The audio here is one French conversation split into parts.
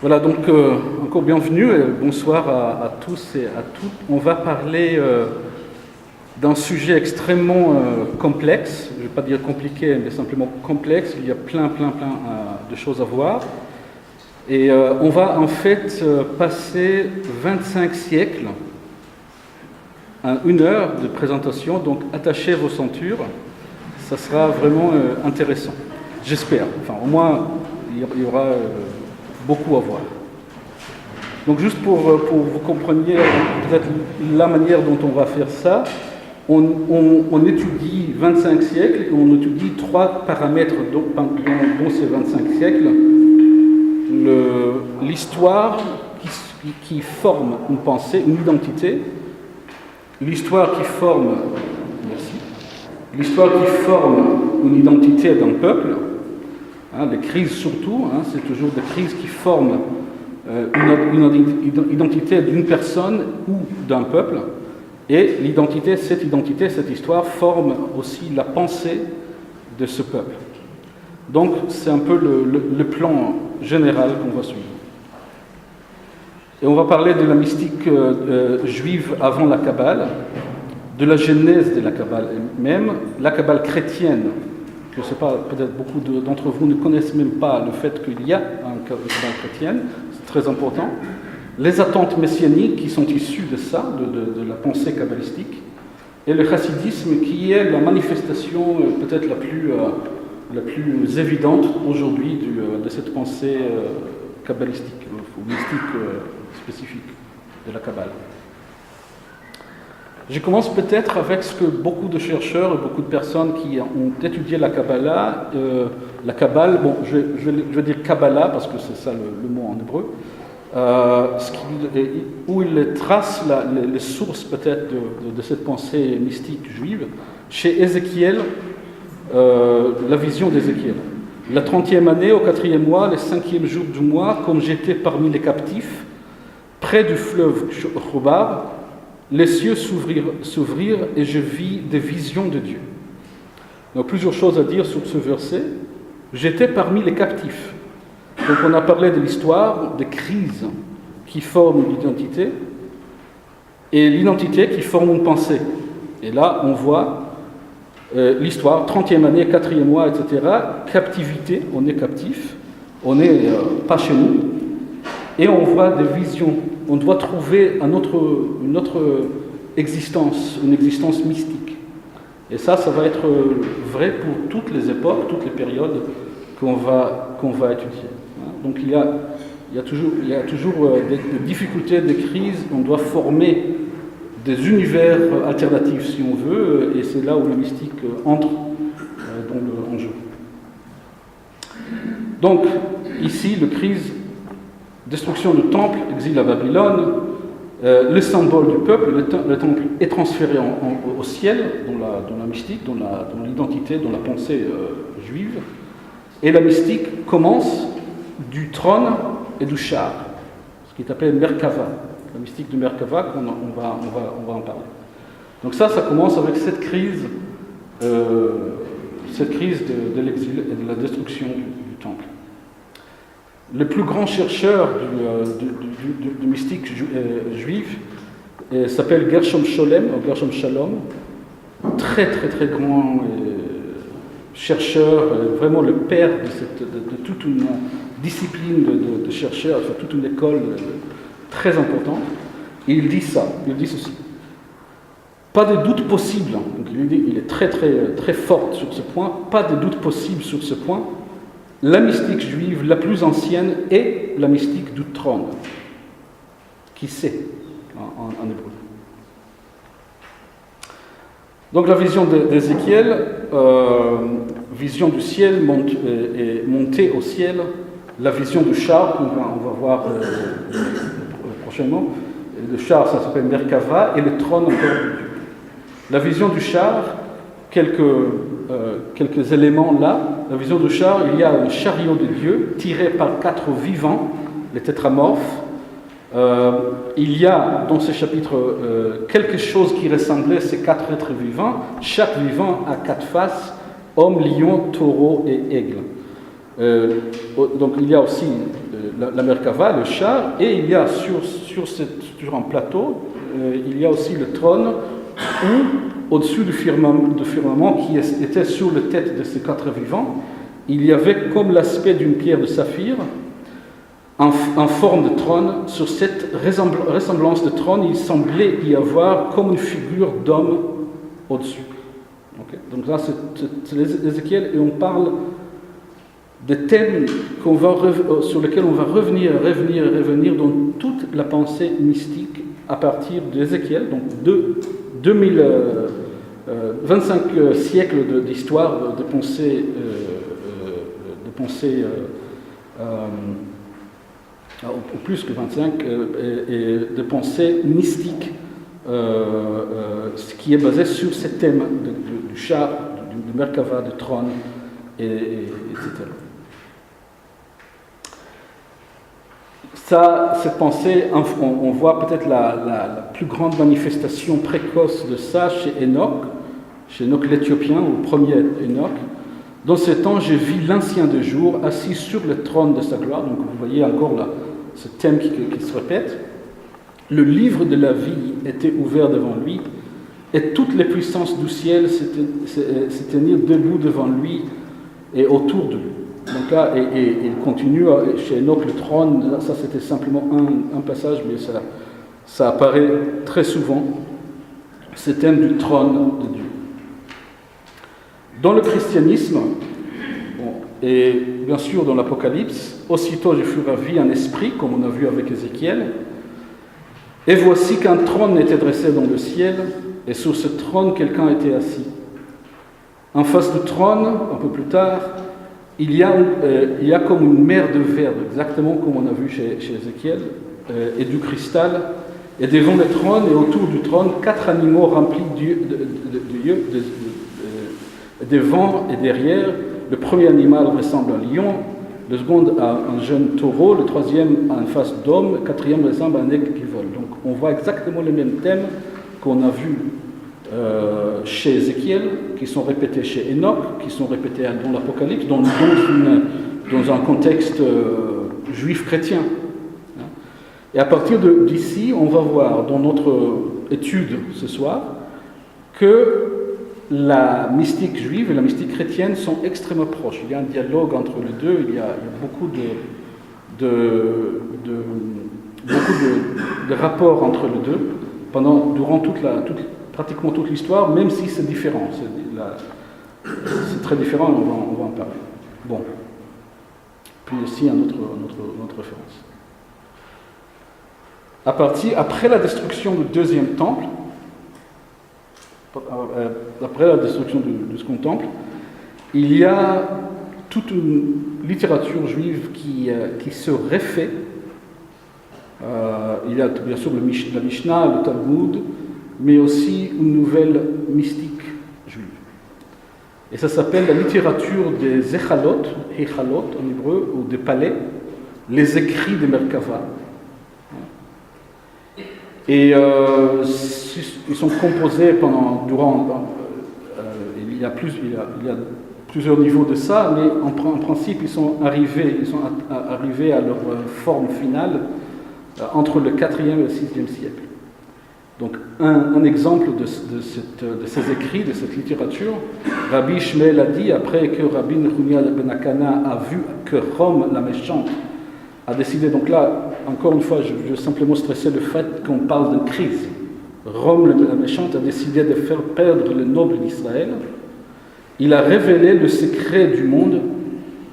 Voilà, donc encore bienvenue et bonsoir à tous et à toutes. On va parler d'un sujet extrêmement complexe, je ne vais pas dire compliqué, mais simplement complexe. Il y a plein de choses à voir. Et on va en fait passer 25 siècles à 1 heure de présentation, donc attachez vos ceintures, ça sera vraiment intéressant. J'espère, enfin au moins il y aura beaucoup à voir. Donc juste pour vous compreniez peut-être la manière dont on va faire ça, on étudie 25 siècles et on étudie 3 paramètres dont ces 25 siècles. L'histoire qui forme une pensée, une identité, l'histoire qui forme une identité d'un peuple, les crises surtout, c'est toujours des crises qui forment une identité d'une personne ou d'un peuple, et cette histoire forme aussi la pensée de ce peuple. Donc c'est un peu le plan général qu'on va suivre. Et on va parler de la mystique juive avant la Kabbale, de la genèse de la Kabbale, et même la Kabbale chrétienne. Je ne sais pas, peut-être beaucoup d'entre vous ne connaissent même pas le fait qu'il y a une Kabbale chrétienne, c'est très important. Les attentes messianiques qui sont issues de ça, de la pensée kabbalistique, et le chassidisme qui est la manifestation peut-être la plus évidente aujourd'hui de cette pensée kabbalistique, ou mystique spécifique de la Kabbale. Je commence peut-être avec ce que beaucoup de chercheurs et beaucoup de personnes qui ont étudié la Kabbalah, bon, je vais dire Kabbalah parce que c'est ça le mot en hébreu, où ils tracent les sources peut-être de cette pensée mystique juive, chez Ézéchiel, la vision d'Ézéchiel. La 30e année, au 4e mois, le 5e jour du mois, comme j'étais parmi les captifs, près du fleuve Chobar, les cieux s'ouvrirent et je vis des visions de Dieu. Donc plusieurs choses à dire sur ce verset. J'étais parmi les captifs. Donc on a parlé de l'histoire, des crises qui forment l'identité et l'identité qui forme une pensée. Et là on voit l'histoire, 30e année, 4e mois, etc. Captivité, on est captif, on n'est pas chez nous. Et on voit des visions. On doit trouver une autre existence, une existence mystique. Et ça va être vrai pour toutes les époques, toutes les périodes qu'on va étudier. Donc il y a toujours des difficultés, des crises. On doit former des univers alternatifs, si on veut, et c'est là où le mystique entre en jeu. Donc ici, le crise. Destruction du temple, exil à Babylone, le symbole du peuple, le temple est transféré au ciel, dans la mystique, dans l'identité, dans la pensée juive, et la mystique commence du trône et du char, ce qui est appelé Merkava, la mystique du Merkava, on va en parler. Donc ça commence avec cette crise de l'exil et de la destruction du temple. Le plus grand chercheur du mystique juif s'appelle Gershom Shalom, très grand chercheur, vraiment le père de toute une discipline de chercheurs, enfin, toute une école très importante. Et il dit ceci. Pas de doute possible, donc il est très fort sur ce point, pas de doute possible sur ce point. La mystique juive la plus ancienne est la mystique du trône. Qui sait en hébreu. Donc la vision d'Ézéchiel, vision du ciel montée au ciel, la vision du char, qu'on va voir prochainement. Le char, ça s'appelle Merkava, et le trône encore de Dieu. La vision du char, quelques éléments là. La vision du char, il y a un chariot de Dieu tiré par 4 vivants, les tétramorphes. Il y a dans ce chapitre quelque chose qui ressemblait ces 4 êtres vivants. Chaque vivant a 4 faces, homme, lion, taureau et aigle. Donc il y a aussi la Merkava, le char, et il y a sur un plateau, il y a aussi le trône où, au-dessus du firmament qui était sur la tête de ces 4 vivants, il y avait comme l'aspect d'une pierre de saphir, en forme de trône. Sur cette ressemblance de trône, il semblait y avoir comme une figure d'homme au-dessus. Okay. Donc là, c'est Ézéchiel, et on parle des thèmes sur lesquels on va revenir dans toute la pensée mystique à partir d'Ézéchiel, donc 25 siècles d'histoire de pensée, ou plus que 25, et de pensée mystique, ce qui est basé sur ces thèmes du char, du Merkava, du trône, etc. Cette pensée, on voit peut-être la plus grande manifestation précoce de ça chez Enoch l'Éthiopien, ou le premier Enoch. Dans ce temps, je vis l'ancien de jour assis sur le trône de sa gloire. Donc vous voyez encore là, ce thème qui se répète. Le livre de la vie était ouvert devant lui, et toutes les puissances du ciel se tenaient debout devant lui et autour de lui. Donc là, et il continue chez Enoch le trône. Ça c'était simplement un passage, mais ça apparaît très souvent, ce thème du trône de Dieu. Dans le christianisme, et bien sûr dans l'Apocalypse, aussitôt je fus ravi en esprit, comme on a vu avec Ézéchiel, et voici qu'un trône était dressé dans le ciel, et sur ce trône quelqu'un était assis. En face du trône, un peu plus tard, il y a comme une mer de verre, exactement comme on a vu chez Ézéchiel, et du cristal, et devant le trône et autour du trône, 4 animaux remplis devant et derrière. Le premier animal ressemble à un lion, le second à un jeune taureau, le troisième à une face d'homme, le quatrième ressemble à un aigle qui vole. Donc on voit exactement les mêmes thèmes qu'on a vus chez Ézéchiel, qui sont répétés chez Enoch, qui sont répétés dans l'Apocalypse, dans un contexte juif chrétien. Et à partir d'ici, on va voir dans notre étude ce soir que la mystique juive et la mystique chrétienne sont extrêmement proches. Il y a un dialogue entre les deux, il y a beaucoup de rapports entre les deux durant pratiquement toute l'histoire, même si c'est différent. C'est très différent, on va en parler. Bon. Puis aussi une autre référence. Après la destruction du deuxième temple, après la destruction du second temple, il y a toute une littérature juive qui se refait. Il y a bien sûr la Mishnah, le Talmud, mais aussi une nouvelle mystique juive. Et ça s'appelle la littérature des Echalot en hébreu, ou des palais, les écrits de Merkava. Et ils sont composés il y a plusieurs niveaux de ça, mais en principe ils sont arrivés à leur forme finale entre le 4e et le 6e siècle. Donc un exemple de ces écrits, de cette littérature, Rabbi Shmuel a dit, après que Rabbi Nechemia ben Akana a vu que Rome, la méchante, a décidé, donc là, encore une fois, je veux simplement stresser le fait qu'on parle d'une crise. Rome, la méchante, a décidé de faire perdre le noble d'Israël. Il a révélé le secret du monde,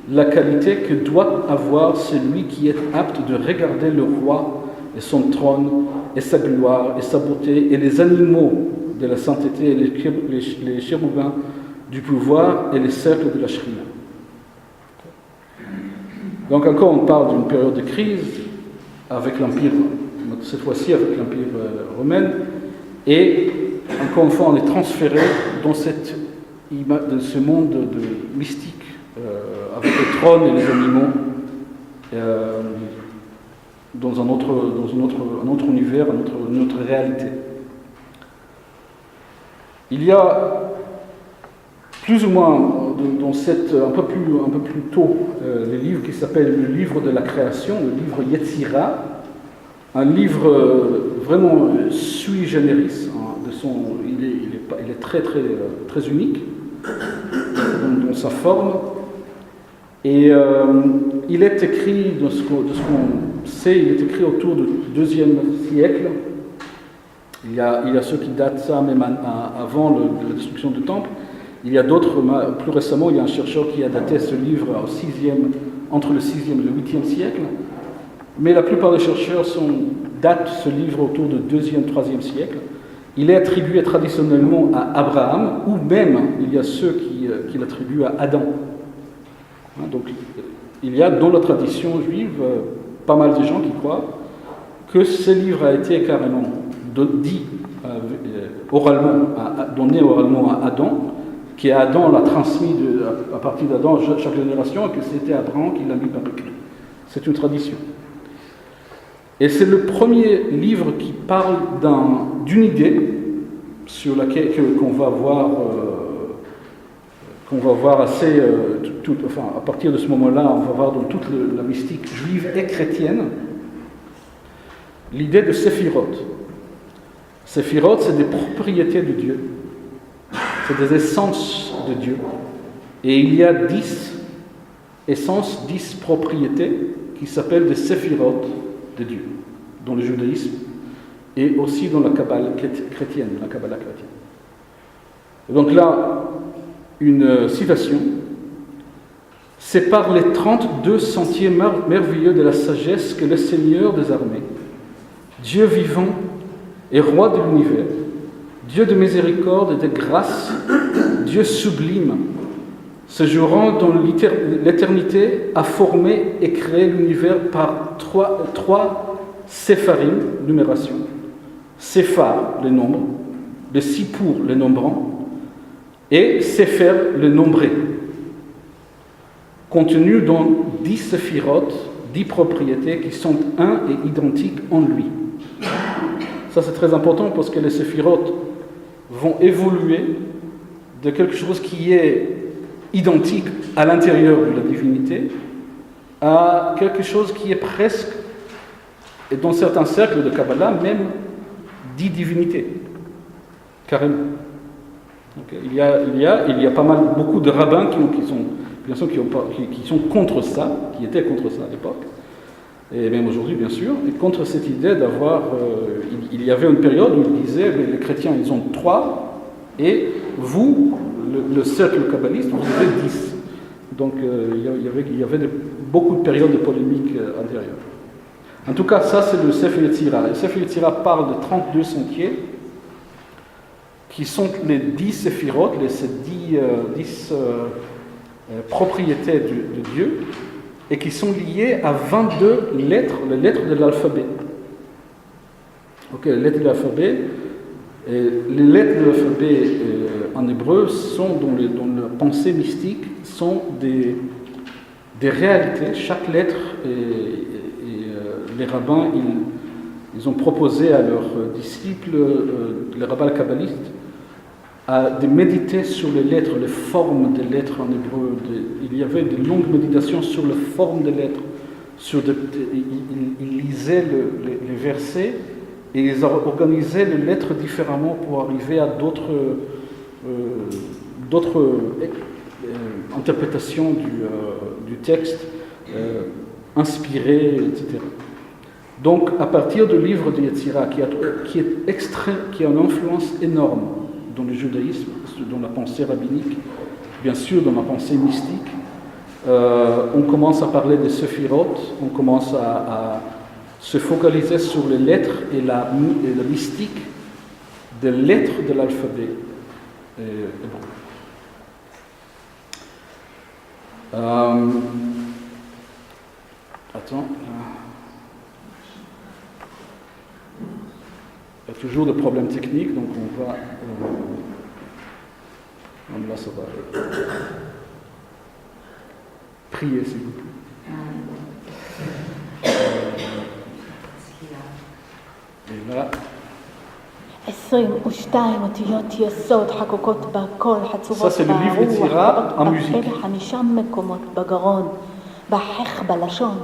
la qualité que doit avoir celui qui est apte de regarder le roi et son trône, et sa gloire, et sa beauté, et les animaux de la sainteté, et les chérubins du pouvoir, et les cercles de la Shrina. Donc encore, on parle d'une période de crise avec l'Empire, cette fois-ci avec l'Empire romain, et encore une fois, on est transféré dans ce monde mystique, avec le trône et les animaux, dans un autre univers, une autre réalité. Il y a plus ou moins dans un peu plus tôt, les livres qui s'appellent le livre de la création, le livre Yetzira, un livre vraiment sui generis, hein, il est très unique dans sa forme, et il est écrit, de ce qu'on sait, il est écrit autour du IIe siècle. Il y a ceux qui datent ça même avant la destruction du temple. Il y a d'autres, plus récemment, il y a un chercheur qui a daté ce livre entre le 6e et le 8e siècle. Mais la plupart des chercheurs datent ce livre autour du 2e, 3e siècle. Il est attribué traditionnellement à Abraham, ou même il y a ceux qui l'attribuent à Adam. Donc il y a dans la tradition juive pas mal de gens qui croient que ce livre a été carrément dit oralement, donné oralement à Adam, qui Adam l'a transmis à partir d'Adam à chaque génération, et que c'était Abraham qui l'a mis par écrit. C'est une tradition. Et c'est le premier livre qui parle d'une idée sur laquelle qu'on va voir assez, à partir de ce moment-là, on va voir dans toute la mystique juive et chrétienne, l'idée de Séphirot. Séphirot, c'est des propriétés de Dieu, c'est des essences de Dieu. Et il y a 10 essences, 10 propriétés qui s'appellent des Séphirot de Dieu, dans le judaïsme et aussi dans la Kabbale chrétienne, la Kabbalah chrétienne. Et donc là, une citation: c'est par les 32 sentiers merveilleux de la sagesse que le Seigneur des armées, Dieu vivant et roi de l'univers, Dieu de miséricorde et de grâce, Dieu sublime, séjournant dans l'éternité, a formé et créé l'univers par trois sépharim, numération, séphar, les nombres, le sipur, les nombrants, et sépher, le nombré, contenu dans 10 séphirotes, 10 propriétés qui sont un et identiques en lui. Ça, c'est très important parce que les séphirotes vont évoluer de quelque chose qui est identique à l'intérieur de la divinité à quelque chose qui est presque, et dans certains cercles de Kabbalah, même dit divinité, carrément. Donc, il y a pas mal, beaucoup de rabbins qui sont contre ça, qui étaient contre ça à l'époque, et même aujourd'hui bien sûr, et contre cette idée d'avoir... il y avait une période où ils disaient les chrétiens ils ont 3, et vous, le cercle kabbaliste, vous avez 10. Donc il y avait beaucoup de périodes de polémique intérieure. En tout cas, ça c'est le Sefer Yetzira. Le Sefer Yetzira parle de 32 sentiers qui sont les 10 séphirotes, ces 10 propriétés de Dieu, et qui sont liées à 22 lettres, les lettres de l'alphabet. Ok, les lettres de l'alphabet. Les lettres de l'alphabet en hébreu sont, dans la pensée mystique, sont des réalités. Chaque lettre, les rabbins, ils ont proposé à leurs disciples, les rabbins kabbalistes, de méditer sur les lettres, les formes des lettres en hébreu. Il y avait de longues méditations sur les formes des lettres. Ils lisaient les versets et ils organisaient les lettres différemment pour arriver à d'autres interprétations du texte, inspirées, etc. Donc, à partir du livre de Yetzira, qui a une influence énorme dans le judaïsme, dans la pensée rabbinique, bien sûr dans la pensée mystique, on commence à parler des séphirotes, on commence à se focaliser sur les lettres et la mystique des lettres de l'alphabet. Attends. Il y a toujours des problèmes techniques, donc on va... là, ça va... Priez, s'il vous plaît. Et là... 22 אותיות יסוד חקוקות בקול חצובות ברוח, ב5 מקומות בגרון, בחך בלשון,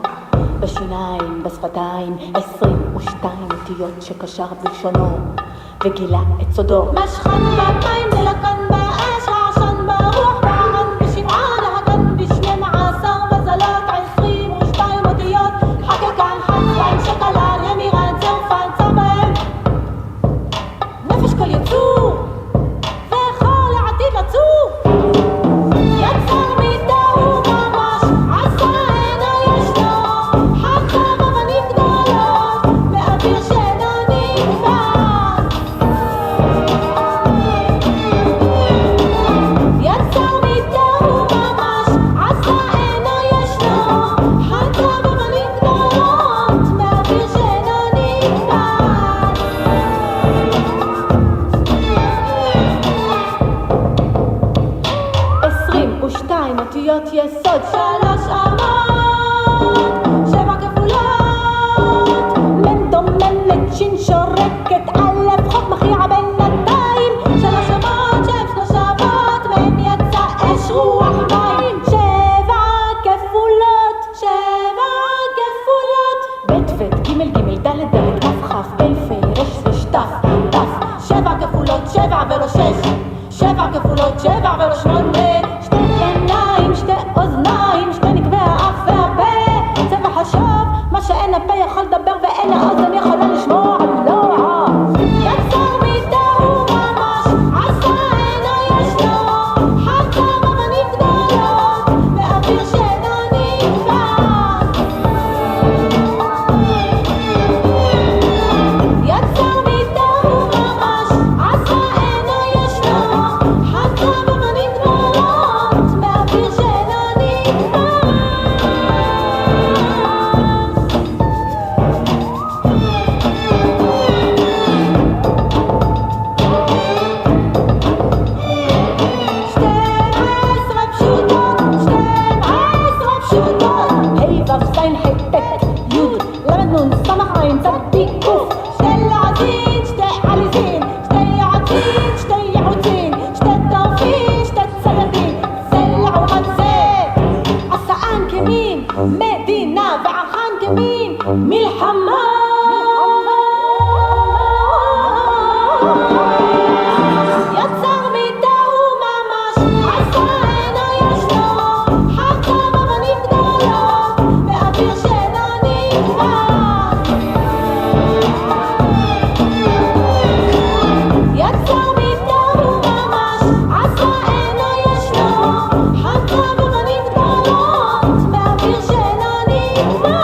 בשיניים, בשפתיים, 22 אותיות שקשר בלשונו וגילה את סודו. משכן במים דלקן באש, העשן ברוח, בערן בשבעה, להגן ב12 מזלות, 22 אותיות חקקן חצבן שקלה ימירן צרפן צר בהם נפש כל יצור וכל העתיד לצור יצר מידהו ממש עשה אינו ישנו חכם אבנים גדולות באוויר שאינו נקבע יצר מידהו ממש עשה אינו ישנו חכם אבנים גדולות באוויר שאינו נקבע 22 אותיות יסוד, 3 אמות, 7 כפולות, מם דוממת, שין שורקת, א' חוף מכריע בינתיים, 3 אמות, 3 אבות, מהם יצא אש רוח מים, 7 כפולות, 7 כפולות, ב' ב' ג' ג' ד' ד' כ' כ' פ' פ' ר' ר' ת' ת', 7 כפולות, 7 ולא 6, 7 כפולות, 7 ולא 8, 2 עיניים, 2 אוזניים, 2 נקבי האף והפה, צבע חשוב, מה שאין הפה יכול לדבר ואין האוזן יכולה לשמוע לא. יצר מידהו ממש, עשה אינו ישנו, חכם אבנים גדולות, באוויר שאינו נקבע. יצר מידהו ממש, עשה אינו ישנו, חכם אבנים גדולות, באוויר שאינו נקבע. מדינה וערחן כמין מלחמה יצר מידהו ממש עשה אינו ישנו חכם אבנים גדולות באוויר שאינו נקבע יצר מידהו ממש עשה אינו ישנו חכם אבנים גדולות באוויר שאינו נקבע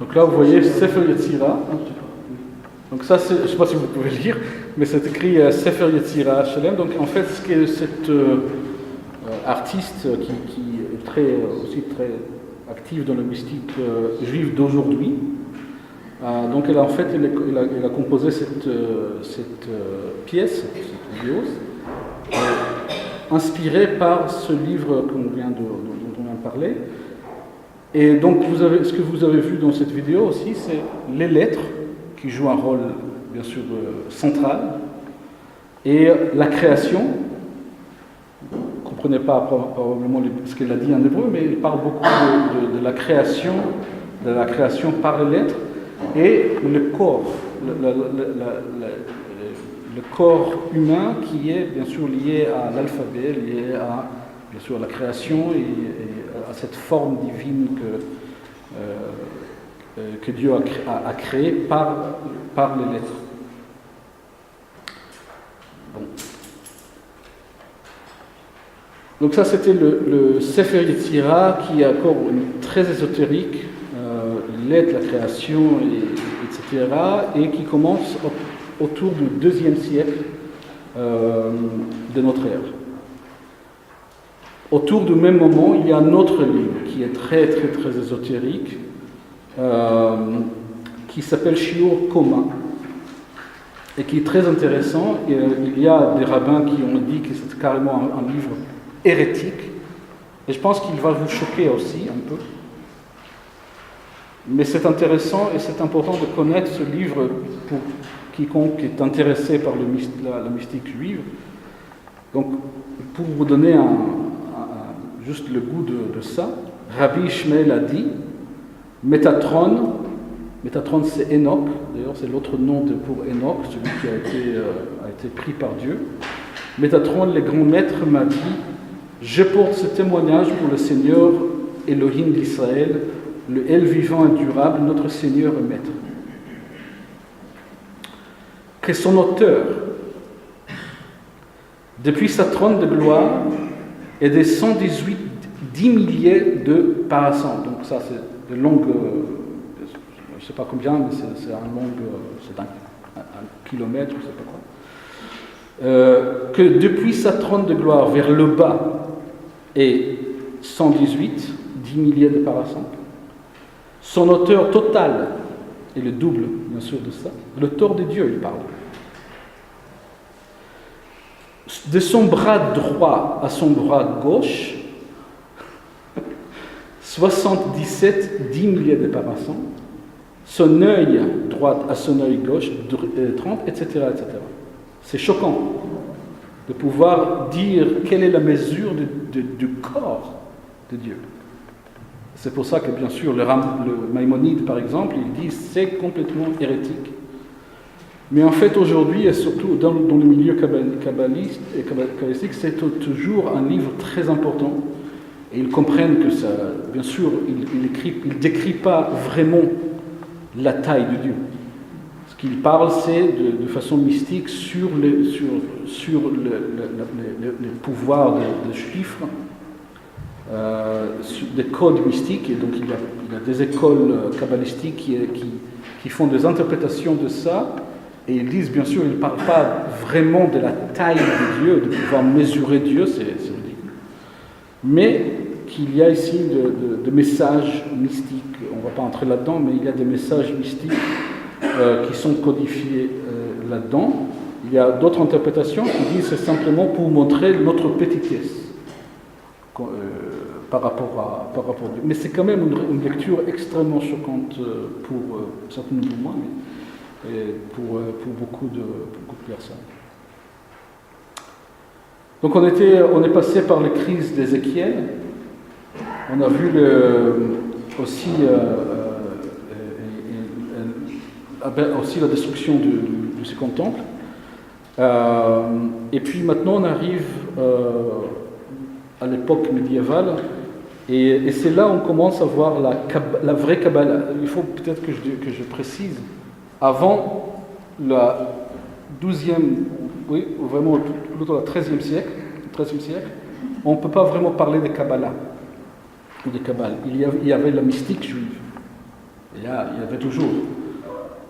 Donc là, vous voyez Sefer Yetzira. Donc ça, je ne sais pas si vous pouvez lire, mais c'est écrit Sefer Yetzira Shalem. Donc en fait, ce que cette artiste qui est aussi très active dans le mystique juif d'aujourd'hui, donc elle a composé cette pièce, cette vidéo, inspirée par ce livre dont on vient de parler. Et donc ce que vous avez vu dans cette vidéo aussi, c'est les lettres qui jouent un rôle bien sûr central, et la création. Vous ne comprenez pas probablement ce qu'elle a dit en hébreu, mais il parle beaucoup de la création par les lettres, et le corps, le corps humain qui est bien sûr lié à l'alphabet, lié à bien sûr la création et à cette forme divine que Dieu a créée par les lettres. Bon. Donc ça c'était le Sefer Yetzira qui est encore très ésotérique, les lettres, la création, etc. et qui commence autour du 2e siècle de notre ère. Autour du même moment, il y a un autre livre qui est très très très ésotérique, qui s'appelle Shiur Koma, et qui est très intéressant. Et il y a des rabbins qui ont dit que c'est carrément un livre hérétique, Et je pense qu'il va vous choquer aussi un peu. Mais c'est intéressant et c'est important de connaître ce livre pour quiconque est intéressé par la mystique juive. Donc, pour vous donner juste le goût de ça, Rabbi Ishmael a dit Métatron c'est Enoch, d'ailleurs c'est l'autre nom pour Enoch, celui qui a été pris par Dieu. Métatron, le grand maître, m'a dit je porte ce témoignage pour le Seigneur Elohim d'Israël, le El vivant et durable, notre Seigneur et Maître. Que son auteur, depuis sa trône de gloire, est des 118 10 milliers de parasants. Donc ça c'est de longue, je ne sais pas combien, mais c'est un kilomètre, je ne sais pas quoi. Que depuis sa trône de gloire vers le bas est 118 10 milliers de parasants. Son hauteur totale est le double, bien sûr, de ça. L'auteur de Dieu, il parle. De son bras droit à son bras gauche, 77 10 milliers de parasants. Son œil droit à son œil gauche, 30, etc., etc. C'est choquant de pouvoir dire quelle est la mesure du corps de Dieu. C'est pour ça que, bien sûr, le Maïmonide, par exemple, il dit c'est complètement hérétique. Mais en fait, aujourd'hui, et surtout dans le milieu kabbalistique, c'est toujours un livre très important. Et ils comprennent que ça, bien sûr, il ne décrit pas vraiment la taille de Dieu. Ce qu'il parle, c'est de façon mystique sur le pouvoir de chiffres, sur des codes mystiques. Et donc il y a des écoles kabbalistiques qui font des interprétations de ça. Et ils disent, bien sûr, ils ne parlent pas vraiment de la taille de Dieu, de pouvoir mesurer Dieu, c'est ridicule. Mais qu'il y a ici de messages mystiques, on ne va pas entrer là-dedans, mais il y a des messages mystiques qui sont codifiés là-dedans. Il y a d'autres interprétations qui disent que c'est simplement pour montrer notre petitesse par rapport à Dieu. Mais c'est quand même une lecture extrêmement choquante pour certains de moi, et pour beaucoup de personnes. Donc on est passé par les crises d'Ézéchiel. On a vu aussi la destruction du second temple. Et puis maintenant on arrive à l'époque médiévale. Et c'est là où on commence à voir la vraie Kabbalah. Il faut peut-être que je précise. Avant la 12e, oui, vraiment plutôt le 13e siècle, on ne peut pas vraiment parler de Kabbalah ou de Kabbale. Il y avait la mystique juive. Il y avait toujours,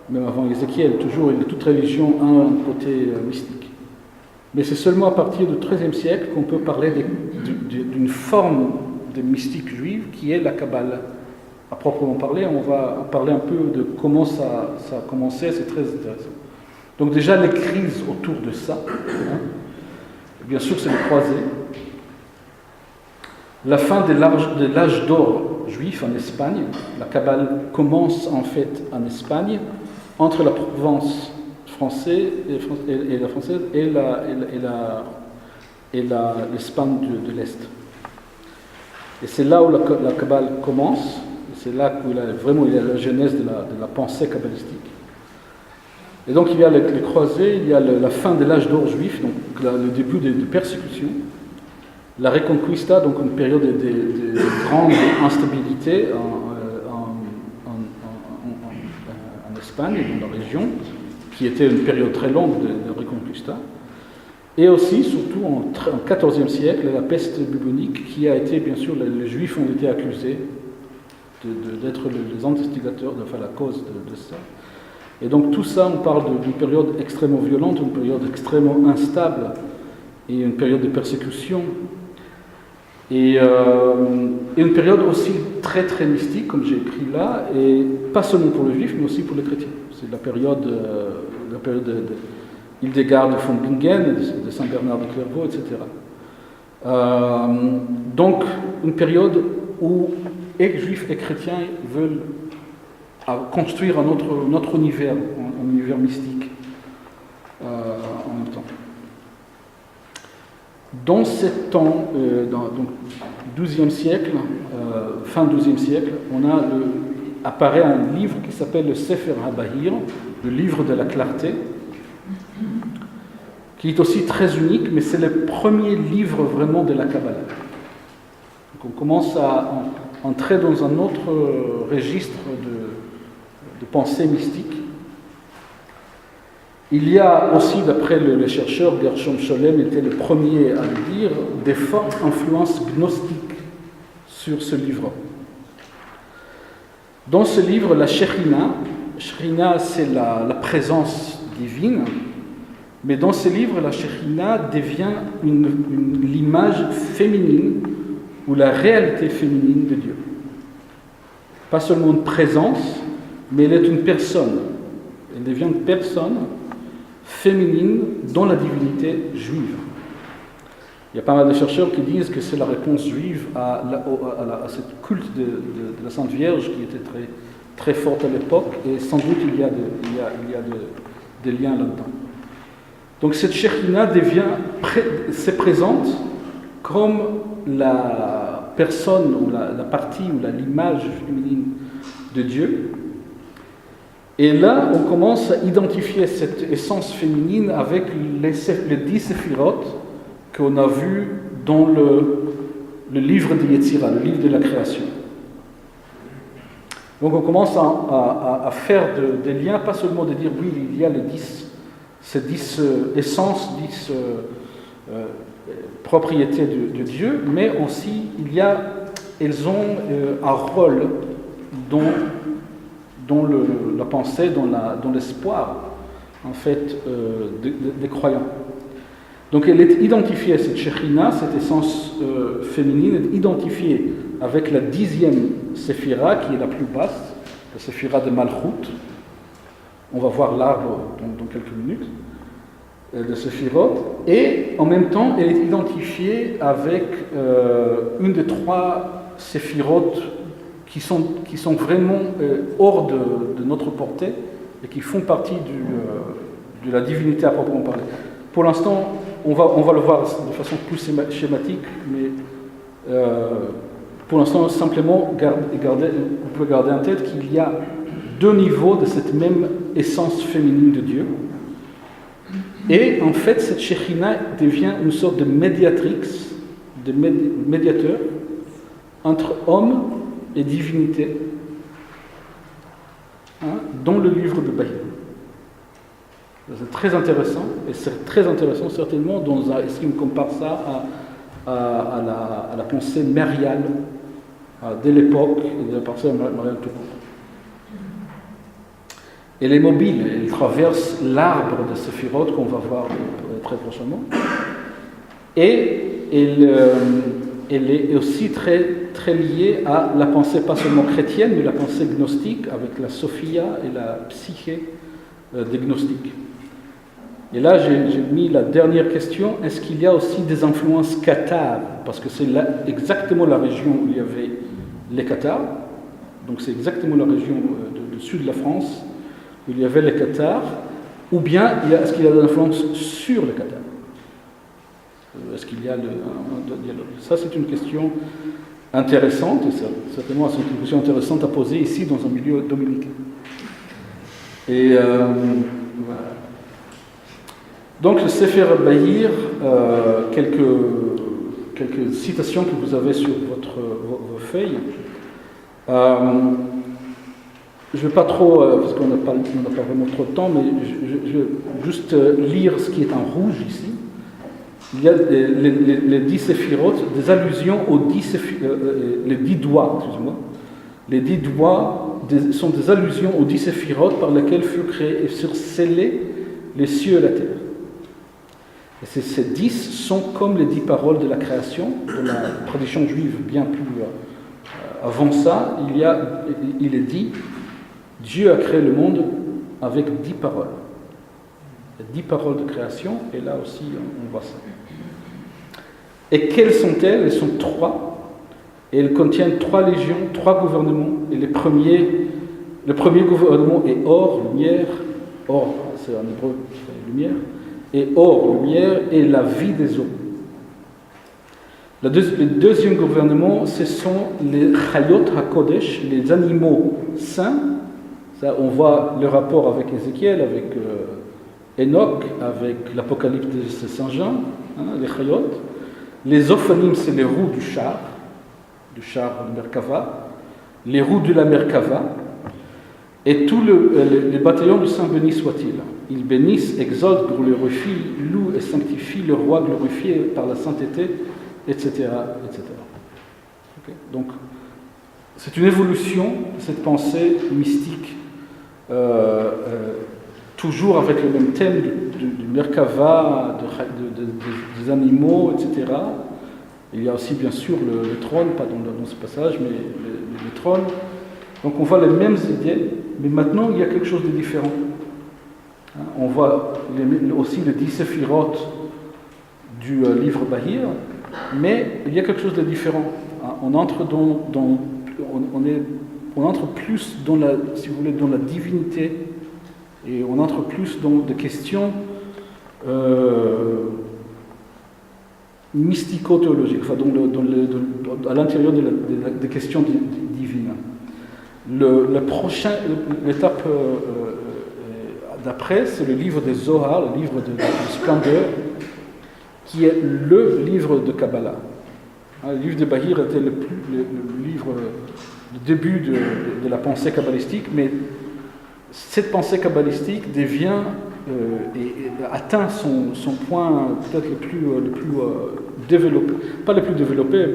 même avant Ézéchiel, toujours, toute religion a un côté mystique. Mais c'est seulement à partir du 13e siècle qu'on peut parler d'une forme de mystique juive qui est la Kabbale. À proprement parler, on va parler un peu de comment ça a commencé, c'est très intéressant. Donc déjà les crises autour de ça, bien sûr c'est les croisés, la fin de l'âge d'or juif en Espagne, la Kabbale commence en fait en Espagne, entre la Provence française et l'Espagne de l'Est. Et c'est là où la Kabbale commence. C'est là qu'il y a la genèse de la pensée kabbalistique. Et donc il y a les croisés, il y a la fin de l'âge d'or juif, donc le début des persécutions, la Reconquista, donc une période de grande instabilité en Espagne, dans la région, qui était une période très longue de Reconquista. Et aussi, surtout en XIVe siècle, la peste bubonique, qui a été, bien sûr, les Juifs ont été accusés d'être les investigateurs, la cause de ça. Et donc tout ça, on parle d'une période extrêmement violente, une période extrêmement instable, et une période de persécution, et une période aussi très très mystique, comme j'ai écrit là, et pas seulement pour les Juifs, mais aussi pour les chrétiens. C'est la période de Hildegard von Bingen, de Saint Bernard de Clairvaux, etc. Donc, une période où et juifs et chrétiens veulent construire un autre univers, un univers mystique en même temps. Dans ce temps, donc 12e siècle, fin 12e siècle, apparaît un livre qui s'appelle le Sefer HaBahir, le livre de la clarté, qui est aussi très unique, mais c'est le premier livre vraiment de la Kabbalah. Donc on commence à entrer dans un autre registre de pensée mystique. Il y a aussi, d'après le chercheur Gershom Scholem, était le premier à le dire, des fortes influences gnostiques sur ce livre. Dans ce livre, la Shekhinah, c'est la présence divine, mais dans ce livre, la Shekhinah devient l'image féminine ou la réalité féminine de Dieu. Pas seulement une présence, mais elle est une personne. Elle devient une personne féminine dans la divinité juive. Il y a pas mal de chercheurs qui disent que c'est la réponse juive à cette culte de la Sainte Vierge qui était très, très forte à l'époque, et sans doute il y a des liens là-dedans. Donc cette Shekhinah se présente comme la personne ou la partie ou l'image féminine de Dieu. Et là, on commence à identifier cette essence féminine avec les 10 séphirotes qu'on a vus dans le livre de Yetzira, le livre de la création. Donc on commence à faire des liens, pas seulement de dire oui, il y a ces 10 essences, 10 propriétés de Dieu, mais aussi elles ont un rôle dans la pensée, dans l'espoir, en fait, des croyants. Donc elle est identifiée, cette Shekhinah, cette essence féminine, est identifiée avec la 10e séphira, qui est la plus basse, la séphira de Malchut. On va voir l'arbre dans quelques minutes, de séphirot. Et en même temps, elle est identifiée avec une des 3 séphirotes qui sont vraiment hors de notre portée et qui font partie de la divinité à proprement parler. Pour l'instant, on va le voir de façon plus schématique, mais pour l'instant, simplement, vous pouvez garder en tête qu'il y a 2 niveaux de cette même essence féminine de Dieu. Et en fait, cette Shekhinah devient une sorte de médiatrix, de médiateur entre homme et divinité, dans le livre de Bahir. C'est très intéressant, et c'est très intéressant certainement si on compare ça à la pensée mariale de l'époque et de la pensée mariale tout court. Elle est mobile, elle traverse l'arbre de Séphirot qu'on va voir très prochainement, et elle est aussi très, très liée à la pensée pas seulement chrétienne, mais la pensée gnostique avec la Sophia et la psyché des gnostiques. Et là, j'ai mis la dernière question, est-ce qu'il y a aussi des influences cathares? Parce que c'est exactement la région où il y avait les cathares, donc c'est exactement la région du sud de la France où il y avait les cathares, ou bien est-ce qu'il y a des influences sur les cathares? Est-ce qu'il y a un dialogue? Ça, c'est une question intéressante, et certainement c'est une question intéressante à poser ici dans un milieu dominicain. Et voilà. Donc le Sefer Bahir, quelques citations que vous avez sur vos feuilles. Je ne vais pas trop, parce qu'on n'a pas vraiment trop de temps, mais je vais juste lire ce qui est en rouge ici. Il y a les 10 séphirotes, des allusions aux 10 les 10 doigts, excusez-moi. Les 10 doigts sont des allusions aux 10 séphirotes par lesquelles furent créés et furent scellés les cieux et la terre. Et ces 10 sont comme les 10 paroles de la création, de la tradition juive bien plus avant ça, il est dit, Dieu a créé le monde avec 10 paroles. 10 paroles de création, et là aussi on voit ça. Et quelles sont-elles? Elles sont 3. Et elles contiennent 3 légions, 3 gouvernements. Et le premier gouvernement est or, lumière. Or, c'est en hébreu, c'est lumière. Et or, lumière, et la vie des eaux. Le deuxième gouvernement, ce sont les Chayot HaKodesh, les animaux saints. Ça, on voit le rapport avec Ézéchiel, avec Enoch, avec l'Apocalypse de Saint Jean, les Chayot. Les Ophanim, c'est les roues du char de Merkava, les roues de la Merkava, et tous les bataillons du Saint béni soit-il. Ils bénissent, exaltent, glorifient, louent et sanctifient le roi glorifié par la sainteté, etc. etc. Okay. Donc, c'est une évolution de cette pensée mystique, toujours avec le même thème du Merkava, des animaux, etc. Il y a aussi bien sûr le trône, pas dans ce passage, mais le trône. Donc on voit les mêmes idées, mais maintenant il y a quelque chose de différent. On voit aussi les 10 séphirot du livre Bahir, mais il y a quelque chose de différent. On entre on entre plus dans la, si vous voulez, dans la divinité, et on entre plus dans des questions mystico-théologiques, enfin à l'intérieur des questions divines. L'étape d'après, c'est le livre des Zohar, le livre de Splendeur, qui est le livre de Kabbalah. Le livre de Bahir était le livre, le début de la pensée kabbalistique, mais cette pensée kabbalistique devient et atteint son point peut-être le plus développé, pas le plus développé,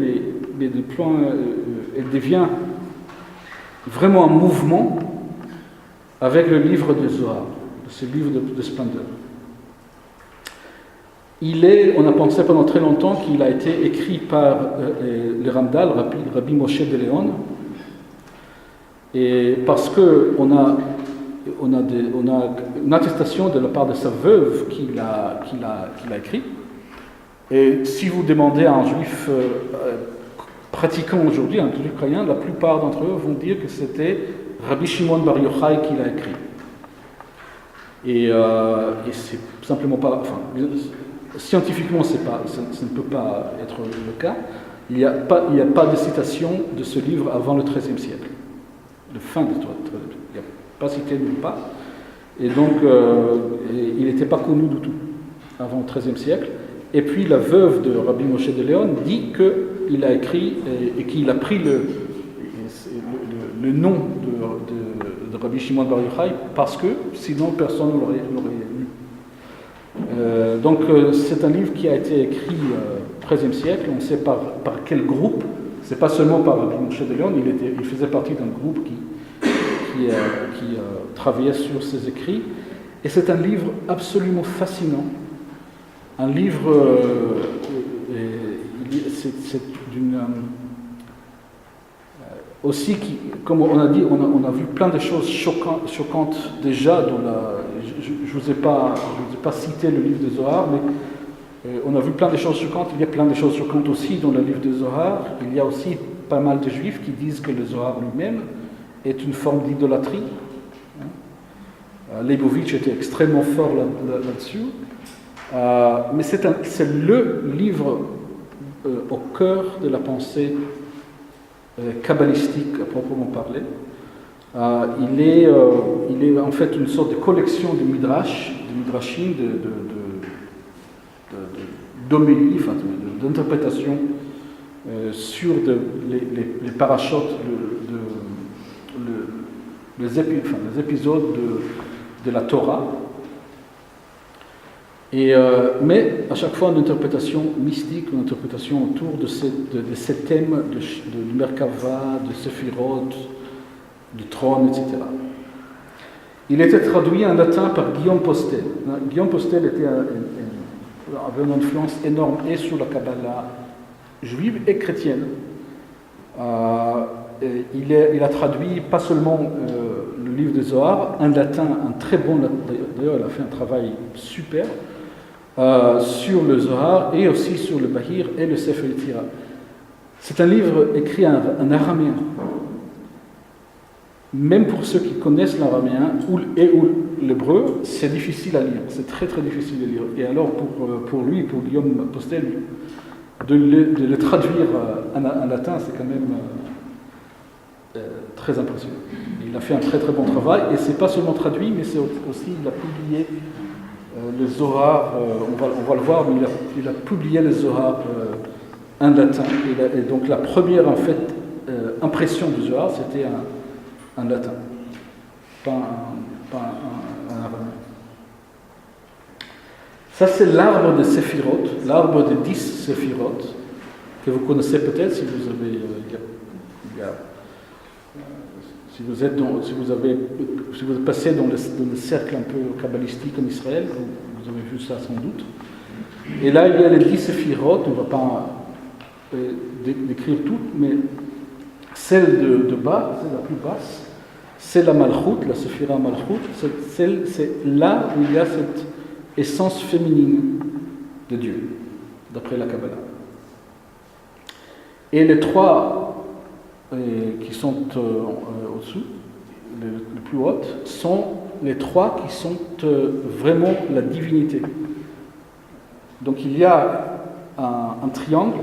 mais le point, elle devient vraiment un mouvement avec le livre de Zohar, ce livre de Splendeur. On a pensé pendant très longtemps qu'il a été écrit par le Ramdal, Rabbi Moshe de Léon, et parce qu'on a une attestation de la part de sa veuve qu'il a écrit. Et si vous demandez à un juif pratiquant aujourd'hui, un juif croyant, la plupart d'entre eux vont dire que c'était Rabbi Shimon Bar Yochai qui l'a écrit. Et c'est simplement pas... Enfin, scientifiquement, ça ne peut pas être le cas. Il n'y a pas de citation de ce livre avant le XIIIe siècle. Le fin du XIIIe siècle. Il n'y a pas cité nulle part. Et donc, il n'était pas connu du tout avant le XIIIe siècle. Et puis, la veuve de Rabbi Moshe de Léon dit qu'il a écrit et qu'il a pris le nom de Rabbi Shimon Bar Yochai parce que sinon personne ne l'aurait lu. Donc c'est un livre qui a été écrit au XIIIe siècle. On sait par quel groupe. C'est pas seulement par Rabbi Moshe de Léon. Il faisait partie d'un groupe qui travaillait sur ses écrits. Et c'est un livre absolument fascinant. Un livre, c'est d'une aussi qui, comme on a dit, on a vu plein de choses choquantes déjà. Je ne vous ai pas cité le livre de Zohar, mais on a vu plein de choses choquantes. Il y a plein de choses choquantes aussi dans le livre de Zohar. Il y a aussi pas mal de juifs qui disent que le Zohar lui-même est une forme d'idolâtrie. Leibovitch était extrêmement fort là-dessus. Mais c'est le livre au cœur de la pensée kabbalistique à proprement parler. Il est en fait une sorte de collection de midrashim, d'homélie, enfin d'interprétation sur les parashotes, les épisodes de la Torah. Mais à chaque fois une interprétation mystique, une interprétation autour de ces thèmes de Merkava, de Séphirot, du trône, etc. Il était traduit en latin par Guillaume Postel. Guillaume Postel avait une influence énorme et sur la Kabbalah juive et chrétienne. Il a traduit pas seulement le livre de Zohar, en latin, un très bon, d'ailleurs il a fait un travail super, sur le Zohar et aussi sur le Bahir et le Sefer Yetzirah. C'est un livre écrit en araméen. Même pour ceux qui connaissent l'araméen ou l'hébreu, c'est difficile à lire. C'est très très difficile à lire. Et alors pour lui, pour Guillaume Postel, de le traduire en latin, c'est quand même très impressionnant. Il a fait un très très bon travail, et c'est pas seulement traduit, mais c'est aussi, il a publié le Zohar, on va le voir, mais il a publié le Zohar en latin. Et donc la première en fait impression du Zohar, c'était en latin, pas en araméen. Ça, c'est l'arbre de Séphirot, l'arbre de 10 Séphirot, que vous connaissez peut-être si vous avez. Si vous êtes passé dans le cercle un peu kabbalistique en Israël, vous avez vu ça sans doute. Et là, il y a les 10 Séphirot, on ne va pas décrire toutes, mais celle de bas, c'est la plus basse, c'est la Malchut, la Séphira Malchut, c'est là où il y a cette essence féminine de Dieu, d'après la Kabbalah. Et les trois qui sont au-dessus, les plus hautes, sont les trois qui sont vraiment la divinité. Donc il y a un triangle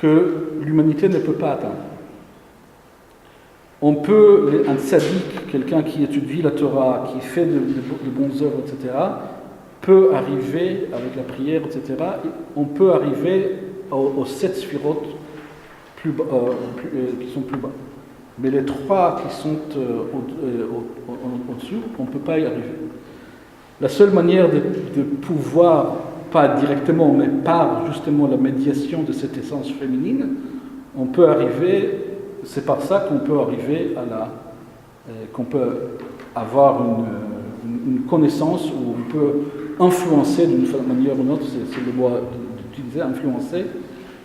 que l'humanité ne peut pas atteindre. On peut, un tzaddik, quelqu'un qui étudie la Torah, qui fait de bonnes œuvres, etc., peut arriver, avec la prière, etc., on peut arriver aux 7 sphirotes qui sont plus bas. Mais les trois qui sont au-dessus, on ne peut pas y arriver. La seule manière de pouvoir, pas directement, mais par justement la médiation de cette essence féminine, on peut arriver, c'est par ça qu'on peut arriver qu'on peut avoir une connaissance où on peut influencer d'une manière ou d'une autre, c'est le mot d'utiliser, influencer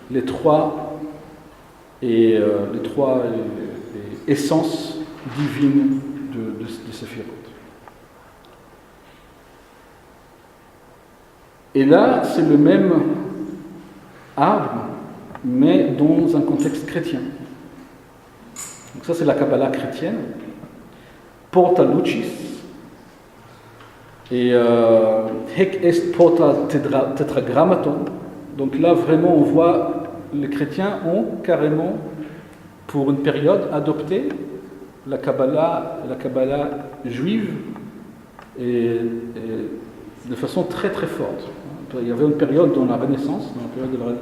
les trois essences divines de Séphirot. Et là, c'est le même arbre, mais dans un contexte chrétien. Donc ça, c'est la Kabbalah chrétienne. Porta lucis. Et Hec est porta tetragrammaton. Donc là, vraiment, on voit les chrétiens ont carrément, pour une période, adopté la Kabbalah juive et de façon très très forte. Il y avait une période dans la Renaissance, dans la période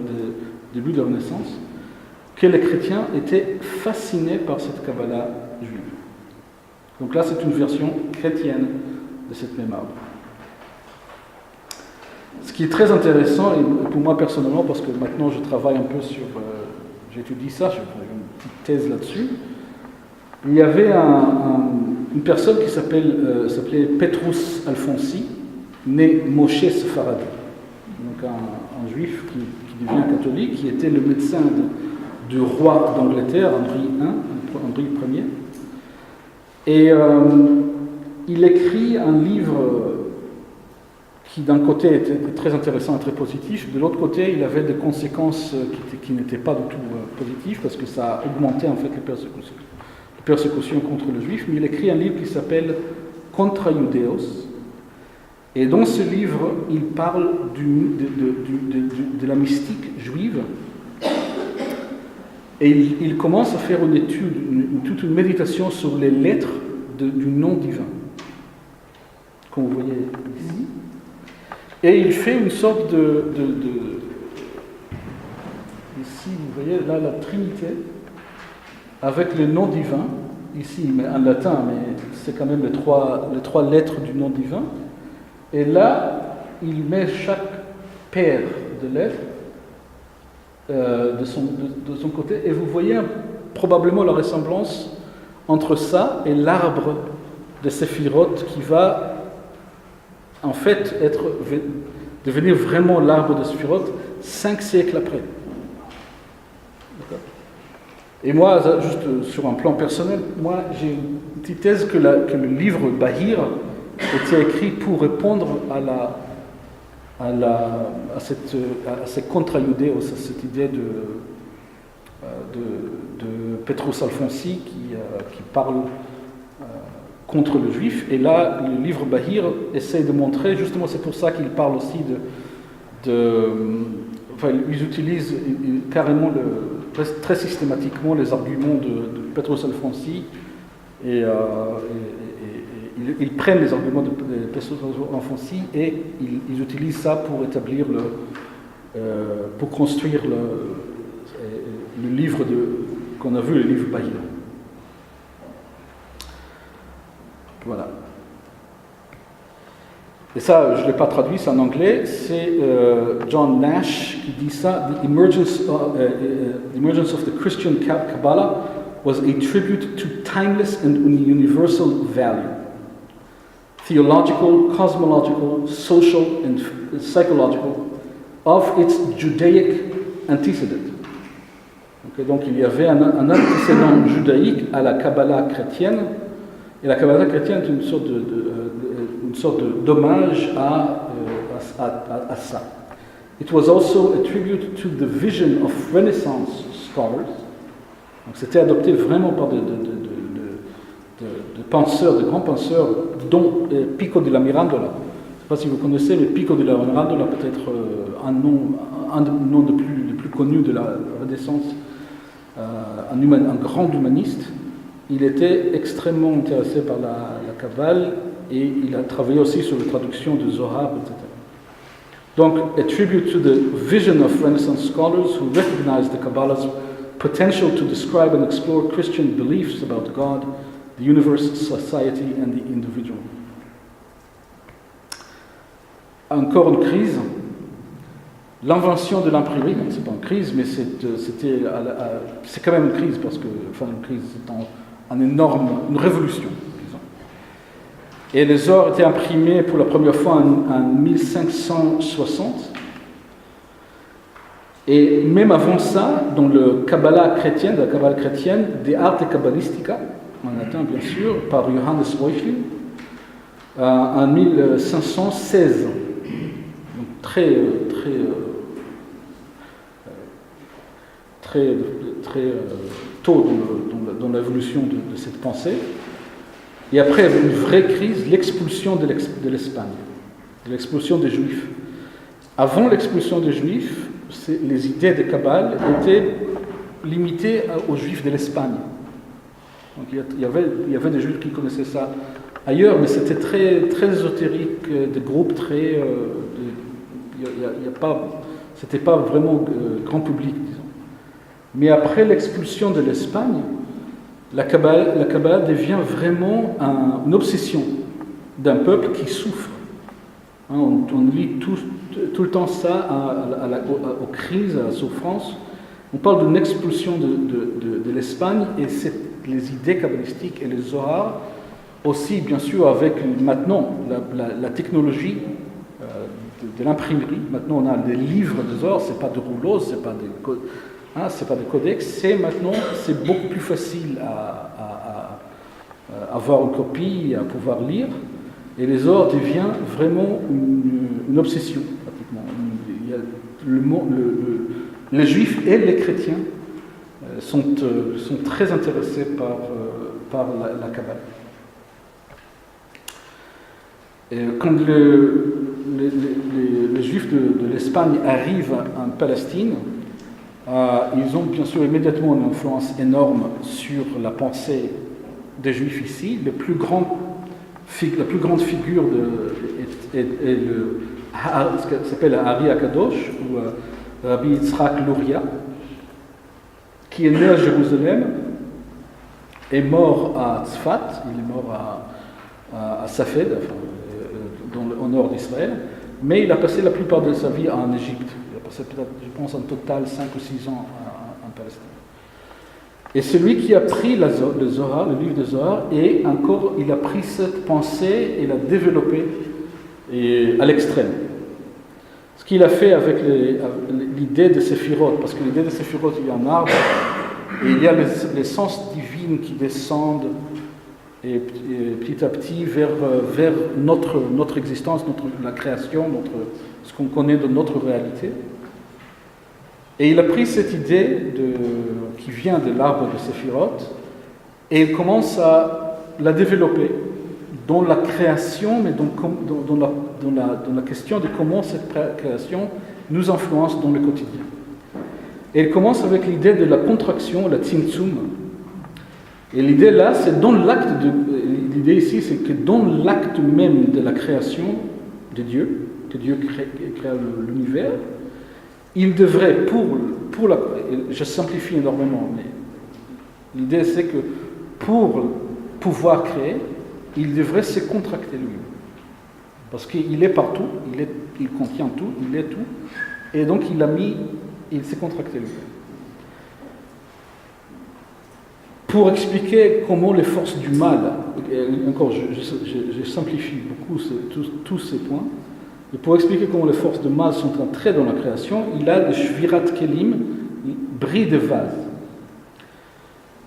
début de la Renaissance, que les chrétiens étaient fascinés par cette Kabbalah juive. Donc là, c'est une version chrétienne de cette même arbre. Ce qui est très intéressant, et pour moi personnellement, parce que maintenant je travaille un peu sur... j'étudie ça, j'ai une petite thèse là-dessus. Il y avait une personne qui s'appelait Petrus Alfonsi, né Moshe Sepharadi. Donc un juif qui devient catholique, qui était le médecin du roi d'Angleterre, Henri Ier. Et il écrit un livre qui d'un côté était très intéressant et très positif, de l'autre côté il avait des conséquences qui n'étaient pas du tout positives, parce que ça a augmenté en fait les persécutions contre le juif. Mais il écrit un livre qui s'appelle Contra Judeos, et dans ce livre il parle de la mystique juive, et il commence à faire une étude, toute une méditation sur les lettres du nom divin, comme vous voyez ici. Et il fait une sorte ici, vous voyez, là, la Trinité, avec le nom divin, ici, mais en latin, mais c'est quand même les trois lettres du nom divin. Et là, il met chaque paire de lettres de son côté, et vous voyez probablement la ressemblance entre ça et l'arbre de Séphirot qui va en fait devenir vraiment l'arbre de Séphirot 5 siècles après. D'accord ? Et moi, juste sur un plan personnel, moi j'ai une petite thèse que le livre Bahir était écrit pour répondre à cette contra-judéos, à cette idée de Petrus Alfonsi qui parle contre le juif. Et là, le livre Bahir essaie de montrer, justement, c'est pour ça qu'il parle aussi enfin, ils utilisent carrément très systématiquement les arguments de Petrus Alfonsi et ils prennent les arguments de Petrus Alfonsi et ils utilisent ça pour établir pour construire le livre qu'on a vu, le livre Bahir. Voilà. Et ça, je ne l'ai pas traduit, c'est en anglais. C'est John Nash qui dit ça. The emergence of the Christian Kabbalah was a tribute to timeless and universal value. Theological, cosmological, social and psychological of its Judaic antecedent. Okay, donc il y avait un antécédent judaïque à la Kabbalah chrétienne. Et la Kabbalah chrétienne est une sorte d'hommage à ça. It was also a tribute to the vision of Renaissance scholars. Donc c'était adopté vraiment par de penseurs, de grands penseurs, dont Pico della Mirandola. Je ne sais pas si vous connaissez, mais Pico della Mirandola peut-être un nom de plus connu de la Renaissance, un grand humaniste. Il était extrêmement intéressé par la Kabbale et il a travaillé aussi sur la traduction de Zohar, etc. Donc, a tribute to the vision of Renaissance scholars who recognized the Kabbalah's potential to describe and explore Christian beliefs about God, the universe, society and the individual. Encore une crise. L'invention de l'imprimerie, c'est pas une crise, mais c'est quand même une crise parce que, enfin une crise, c'est une révolution, disons. Et les ors étaient imprimés pour la première fois en 1560. Et même avant ça, dans le Kabbalah chrétien, la Kabbalah chrétienne, De Arte Kabbalistica, en latin bien sûr, par Johannes Reuchlin, en 1516. Donc très tôt dans l'évolution de cette pensée. Et après, il y avait une vraie crise, l'expulsion de l'Espagne, de l'expulsion des Juifs. Avant l'expulsion des Juifs, les idées de Kabbale étaient limitées aux Juifs de l'Espagne. Donc il y avait des Juifs qui connaissaient ça ailleurs, mais c'était très ésotérique, des groupes très... c'était pas vraiment grand public, disons. Mais après l'expulsion de l'Espagne, la Kabbalah devient vraiment une obsession d'un peuple qui souffre. On lit tout le temps ça aux crises, à la souffrance. On parle d'une expulsion de l'Espagne et les idées kabbalistiques et les Zohar, aussi bien sûr avec maintenant la technologie de l'imprimerie. Maintenant on a des livres de Zohar, c'est pas de rouleaux, c'est pas des codex, c'est beaucoup plus facile à avoir une copie, à pouvoir lire, et les Zohar devient vraiment une obsession, pratiquement. Il y a les Juifs et les chrétiens sont très intéressés par la Kabbale. Et quand les Juifs de l'Espagne arrivent en Palestine, ils ont bien sûr immédiatement une influence énorme sur la pensée des Juifs ici. La plus grande figure est ce qui s'appelle Ari Akadosh, ou Rabbi Yitzhak Luria, qui est né à Jérusalem, est mort à Tzfat, il est mort à Safed, au nord d'Israël, mais il a passé la plupart de sa vie en Égypte. Il a passé peut-être, je pense, en total 5 ou 6 ans en Palestine. Et celui qui a pris le Zohar, le livre de Zohar, et encore, il a pris cette pensée et l'a développée à l'extrême. Ce qu'il a fait avec l'idée de Séphirot, parce que l'idée de Séphirot, il y a un arbre, et il y a les sens divines qui descendent et petit à petit vers notre existence, la création, ce qu'on connaît de notre réalité. Et il a pris cette idée qui vient de l'arbre de Séphiroth et il commence à la développer dans la création, mais dans la question de comment cette création nous influence dans le quotidien. Et il commence avec l'idée de la contraction, la tzimtzum. Et l'idée là, c'est dans l'idée ici, c'est que dans l'acte même de la création de Dieu, que Dieu crée l'univers, il devrait, je simplifie énormément, mais l'idée c'est que pour pouvoir créer, il devrait se contracter lui-même. Parce qu'il est partout, il contient tout, il est tout, et donc il s'est contracté lui-même. Pour expliquer comment les forces du mal, encore je simplifie beaucoup tous ces points, et pour expliquer comment les forces du mal sont entrées dans la création, il a des shvirat kelim, bris de vase.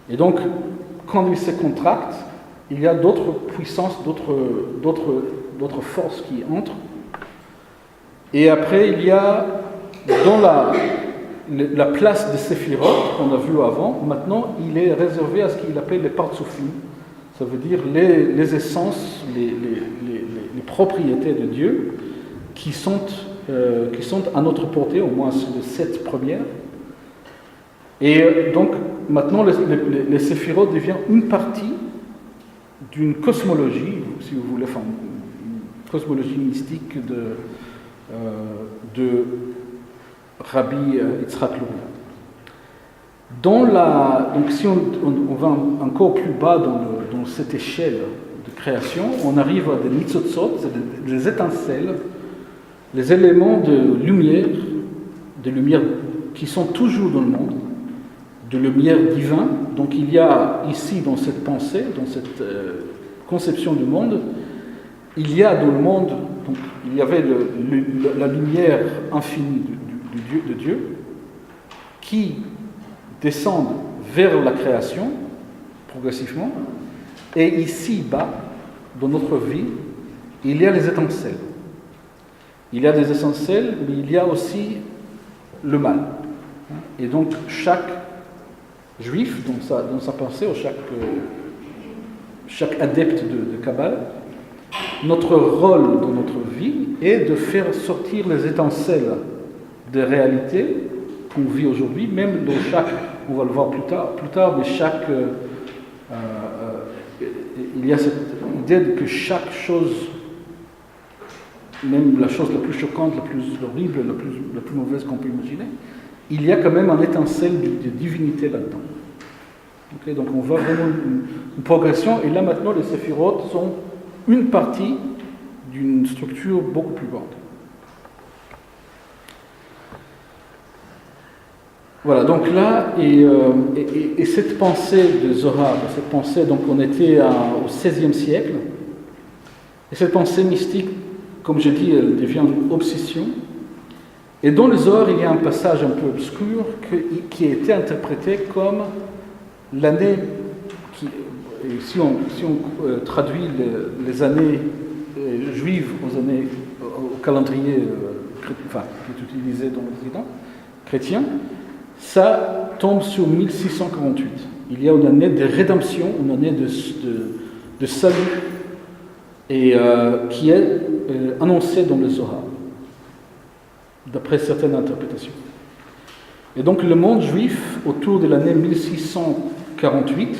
Et donc, quand il se contracte, il y a d'autres puissances, d'autres forces qui entrent. Et après, il y a dans la place de Séphiroth, qu'on a vu avant, maintenant, il est réservé à ce qu'il appelle les partsoufim. Ça veut dire les essences, les propriétés de Dieu qui sont à notre portée, au moins les 7 premières. Et donc, maintenant, les Séphiroth deviennent une partie d'une cosmologie, si vous voulez, enfin, une cosmologie mystique de Rabbi Yitzhak Luria. Donc si on va encore plus bas dans cette échelle de création, on arrive à des nitzotzot, des étincelles, les éléments de lumière qui sont toujours dans le monde, de lumière divine. Donc il y a ici, dans cette pensée, dans cette conception du monde, il y a dans le monde, donc, il y avait la lumière infinie de Dieu qui descend vers la création progressivement, et ici-bas, dans notre vie, il y a les étincelles. Il y a des étincelles, mais il y a aussi le mal. Et donc chaque juif, dans sa pensée, ou chaque adepte de Kabbalah, notre rôle dans notre vie est de faire sortir les étincelles de réalité qu'on vit aujourd'hui, même dans on va le voir plus tard, mais il y a cette idée que chaque chose, même la chose la plus choquante, la plus horrible, la plus mauvaise qu'on peut imaginer, il y a quand même un étincelle de divinité là-dedans. Okay, donc on voit vraiment une progression, et là maintenant les séphiroth sont une partie d'une structure beaucoup plus grande. Voilà, donc là, et cette pensée de Zohar, cette pensée, donc on était au XVIe siècle, et cette pensée mystique, comme je dis, elle devient une obsession. Et dans le Zohar, il y a un passage un peu obscur qui a été interprété comme l'année, si on traduit les années juives au calendrier qui est utilisé dans l'Occident chrétien, ça tombe sur 1648. Il y a une année de rédemption, une année de salut, et qui est annoncée dans le Zohar, d'après certaines interprétations. Et donc le monde juif, autour de l'année 1648,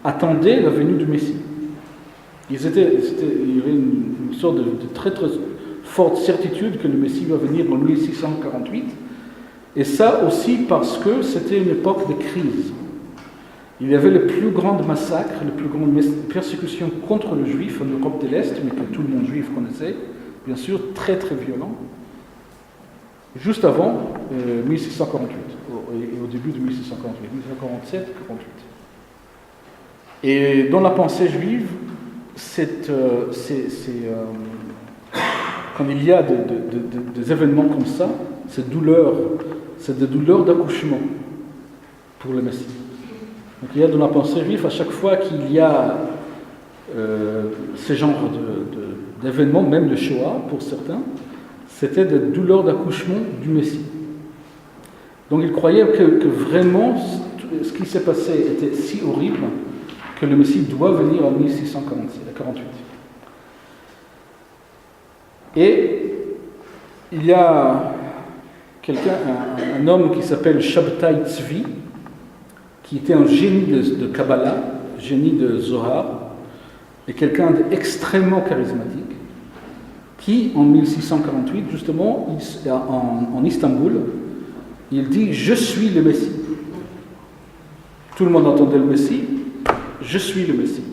attendait la venue du Messie. Il y avait une sorte de très très forte certitude que le Messie va venir en 1648, et ça aussi parce que c'était une époque de crise. Il y avait les plus grands massacres, les plus grandes persécutions contre le juif en Europe de l'Est, mais que tout le monde juif connaissait, bien sûr, très très violents, juste avant 1648, et au début de 1648, 1647, 48. Et dans la pensée juive, quand il y a des événements comme ça, c'est des douleurs d'accouchement pour le Messie. Donc il y a dans la pensée juive, à chaque fois qu'il y a ce genre d'événements, même le Shoah pour certains, c'était des douleurs d'accouchement du Messie. Donc ils croyaient que vraiment ce qui s'est passé était si horrible que le Messie doit venir en 1648. Et il y a un homme qui s'appelle Shabtai Tzvi, qui était un génie de Kabbalah, génie de Zohar, et quelqu'un d'extrêmement charismatique, qui, en 1648, justement, en Istanbul, il dit « Je suis le Messie ». Tout le monde entendait le Messie, « Je suis le Messie ».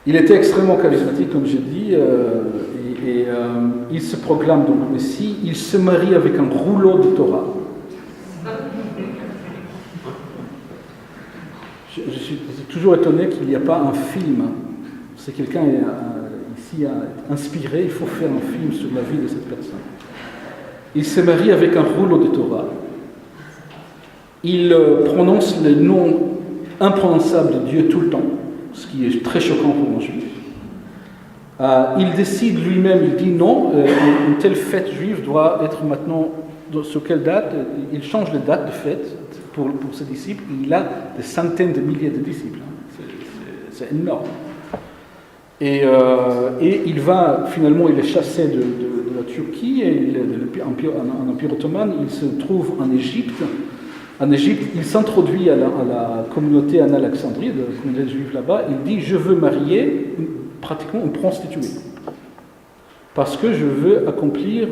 Il était extrêmement charismatique, comme j'ai dit, et il se proclame donc Messie. Il se marie avec un rouleau de Torah. Je suis toujours étonné qu'il n'y a pas un film. Si quelqu'un ici a inspiré, il faut faire un film sur la vie de cette personne. Il se marie avec un rouleau de Torah. Il prononce les noms imprononçables de Dieu tout le temps, ce qui est très choquant pour un juif. Il décide lui-même, il dit non, une telle fête juive doit être maintenant sur quelle date. Il change les dates de fête pour ses disciples. Il a des centaines de milliers de disciples. C'est énorme. Et il va, finalement, il est chassé de la Turquie, et en Empire ottoman, il se trouve en Égypte. En Égypte, il s'introduit à la communauté en Alexandrie, de la communauté juive là-bas. Il dit « Je veux marier pratiquement une prostituée, parce que je veux accomplir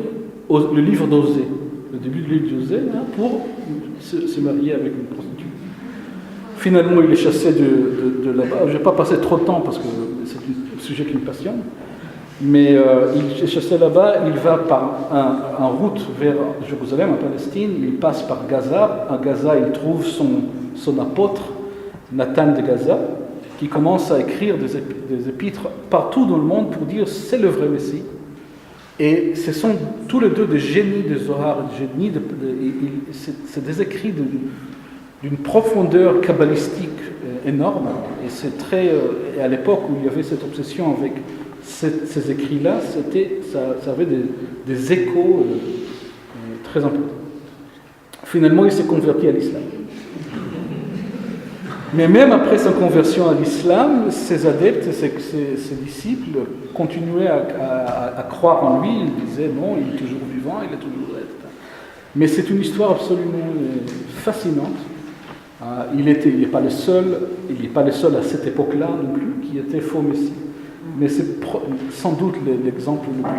le livre d'Osée, le début du livre d'Osée, pour se marier avec une prostituée. » Finalement, il est chassé de là-bas. Je ne vais pas passer trop de temps, parce que c'est un sujet qui me passionne. Mais il est chassé là-bas, il va en route vers Jérusalem, en Palestine, il passe par Gaza. À Gaza, il trouve son apôtre, Nathan de Gaza, qui commence à écrire des épîtres partout dans le monde pour dire c'est le vrai Messie. Et ce sont tous les deux des génies de Zohar, c'est des écrits d'une profondeur kabbalistique énorme. Et c'est et à l'époque où il y avait cette obsession avec ces écrits-là, ça avait des échos très importants. Finalement, il s'est converti à l'islam. Mais même après sa conversion à l'islam, ses adeptes, ses disciples continuaient à croire en lui. Ils disaient non, il est toujours vivant, il est toujours là. Mais c'est une histoire absolument fascinante. Il n'est pas le seul à cette époque-là non plus qui était faux messie. Mais c'est sans doute l'exemple le plus...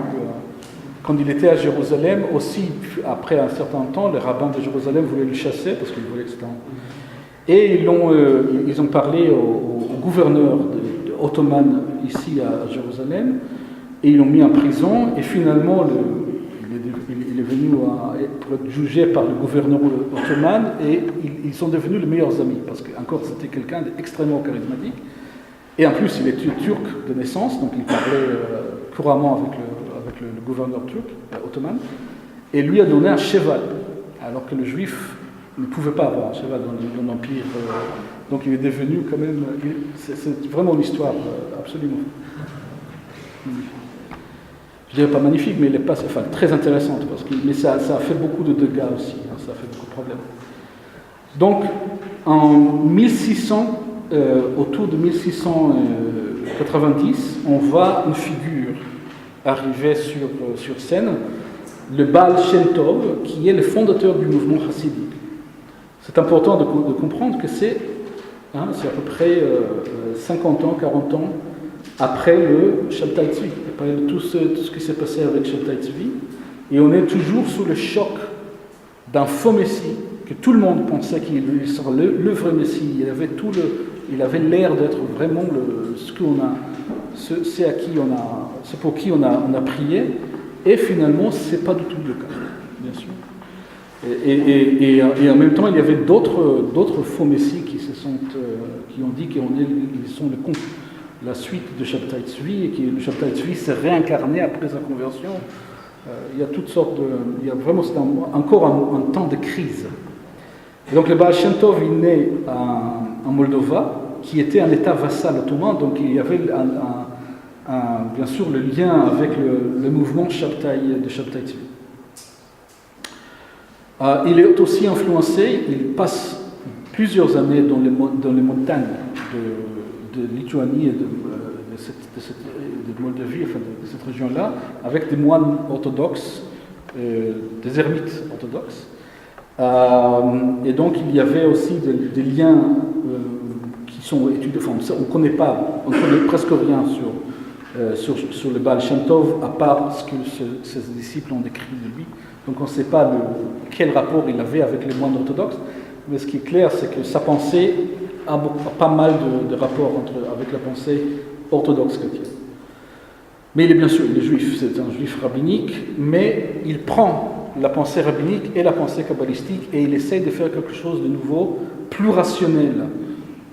Quand il était à Jérusalem, aussi, après un certain temps, les rabbins de Jérusalem voulaient le chasser parce qu'ils voulaient que c'était... Et ils ont parlé au gouverneur ottoman ici à Jérusalem, et ils l'ont mis en prison, et finalement il est venu pour être jugé par le gouverneur ottoman, et ils sont devenus les meilleurs amis, parce qu'encore c'était quelqu'un d'extrêmement charismatique, et en plus il était turc de naissance, donc il parlait couramment avec le gouverneur turc ottoman, et lui a donné un cheval, alors que le juif ne pouvait pas avoir un cheval dans l'Empire. Donc il est devenu quand même... C'est vraiment une histoire absolument magnifique. Je dirais pas magnifique, mais elle est pas, très intéressante. Mais ça a fait beaucoup de dégâts aussi. Ça a fait beaucoup de problèmes. Donc en 1600, autour de 1690, on voit une figure arriver sur scène, le Baal Shem Tov, qui est le fondateur du mouvement chassidique. C'est important de comprendre que c'est à peu près 50 ans, 40 ans après le Shabtai Tzvi, après tout ce qui s'est passé avec Shabtai Tzvi, et on est toujours sous le choc d'un faux Messie, que tout le monde pensait qu'il serait le vrai Messie. Il avait l'air d'être vraiment c'est pour qui on a prié, et finalement c'est pas du tout le cas, bien sûr. Et en même temps, il y avait d'autres faux messies qui ont dit qu'ils sont la suite de Shabtai Tzvi, et que le Shabtai Tzvi s'est réincarné après sa conversion. Il y a toutes sortes il y a vraiment encore un temps de crise. Et donc le Baal Shem Tov est né en Moldova, qui était un État vassal ottoman, donc il y avait bien sûr le lien avec le mouvement de Shabtai Tzvi. Il est aussi influencé, il passe plusieurs années dans les montagnes de Lituanie et de Moldavie, enfin de cette région-là, avec des moines orthodoxes, des ermites orthodoxes. Et donc il y avait aussi des liens qui sont étudiés. Enfin, on ne connaît presque rien sur le Baal Shem Tov, à part ce que ses disciples ont décrit de lui. Donc on ne sait pas quel rapport il avait avec les moines orthodoxes, mais ce qui est clair, c'est que sa pensée a pas mal de rapports avec la pensée orthodoxe chrétienne. Mais il est juif, c'est un juif rabbinique, mais il prend la pensée rabbinique et la pensée kabbalistique et il essaye de faire quelque chose de nouveau, plus rationnel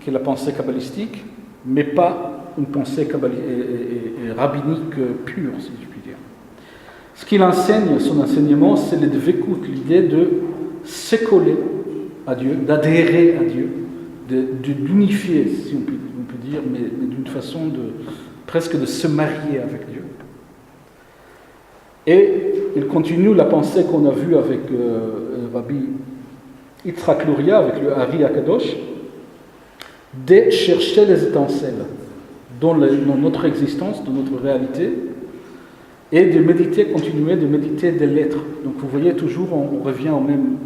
que la pensée kabbalistique, mais pas une pensée rabbinique pure, si je puis dire. Ce qu'il enseigne, son enseignement, c'est l'idée de se coller à Dieu, d'adhérer à Dieu, d'unifier, si on peut dire, mais d'une façon presque de se marier avec Dieu. Et il continue la pensée qu'on a vue avec Rabbi Yitzhak Luria, avec le Hari Akadosh, de chercher les étincelles dans notre existence, dans notre réalité, et de méditer, continuer de méditer des lettres. Donc vous voyez, toujours on revient au même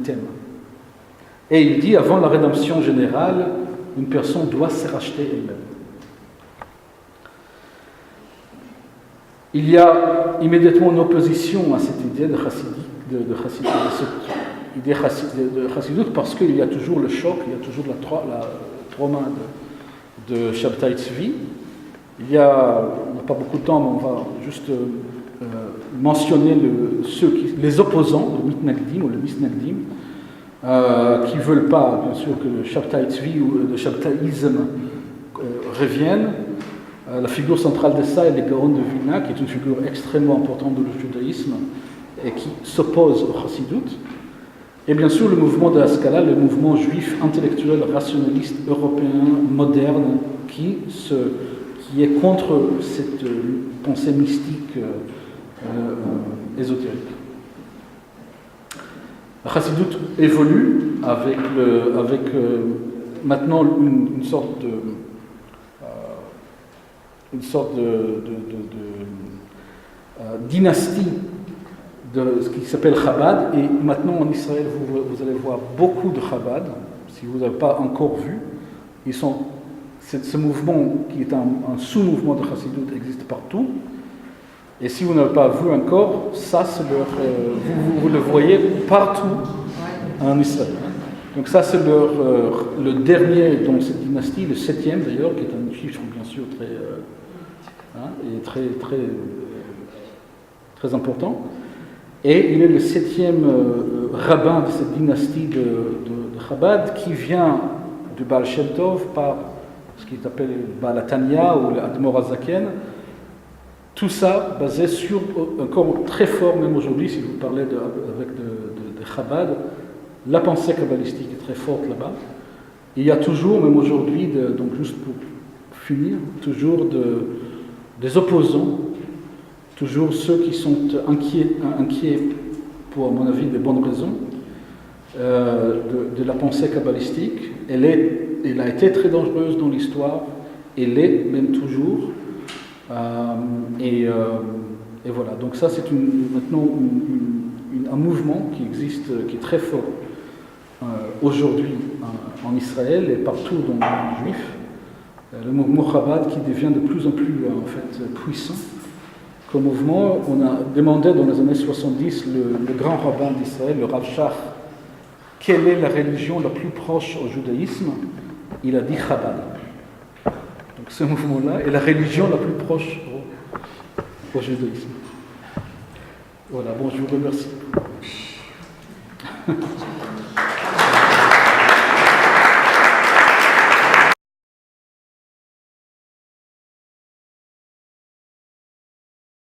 thème. Et il dit, avant la rédemption générale, une personne doit se racheter elle-même. Il y a immédiatement une opposition à cette idée de Chassidut, parce qu'il y a toujours le choc, il y a toujours la trauma de Shabtai Tzvi. On n'a pas beaucoup de temps, mais on va juste mentionner les opposants, le Mitnagdim ou le Misnagdim, qui ne veulent pas, bien sûr, que le Shabtai Tzvi ou le Shabtaïsme revienne. La figure centrale de ça est le Gaon de Vilna, qui est une figure extrêmement importante de le judaïsme et qui s'oppose au Chassidut. Et bien sûr, le mouvement de Haskalah, le mouvement juif intellectuel, rationaliste, européen, moderne, qui est contre cette pensée mystique ésotérique. Le Chassidut évolue avec maintenant une sorte de dynastie de ce qui s'appelle Chabad, et maintenant en Israël vous allez voir beaucoup de Chabad, si vous n'avez pas encore vu. Ce mouvement qui est un sous-mouvement de Chassidut existe partout, et si vous n'avez pas vu encore, ça c'est vous le voyez partout en Israël. Donc ça c'est le dernier dans cette dynastie, le 7e d'ailleurs, qui est un chiffre bien sûr très important. Et il est le 7e rabbin de cette dynastie de Chabad, qui vient du Baal Shem Tov par ce qu'il appelle Baal Atania ou l'Admor Hazaken. Tout ça basé sur, encore très fort même aujourd'hui, si vous parlez de Chabad, la pensée kabbalistique est très forte là-bas. Il y a toujours, même aujourd'hui, donc juste pour finir, toujours des opposants, toujours ceux qui sont inquiets pour, à mon avis, de bonnes raisons, de la pensée kabbalistique. Elle a été très dangereuse dans l'histoire, elle l'est même toujours. Et voilà, donc ça c'est maintenant un mouvement qui existe, qui est très fort aujourd'hui en Israël et partout dans le monde juif. Le mouvement Chabad qui devient de plus en plus puissant comme mouvement. On a demandé dans les années 70 le grand rabbin d'Israël, le Rav Shach, quelle est la religion la plus proche au judaïsme. Il a dit Chabad. Donc ce mouvement-là est la religion la plus proche au judaïsme. Voilà, bon, je vous remercie.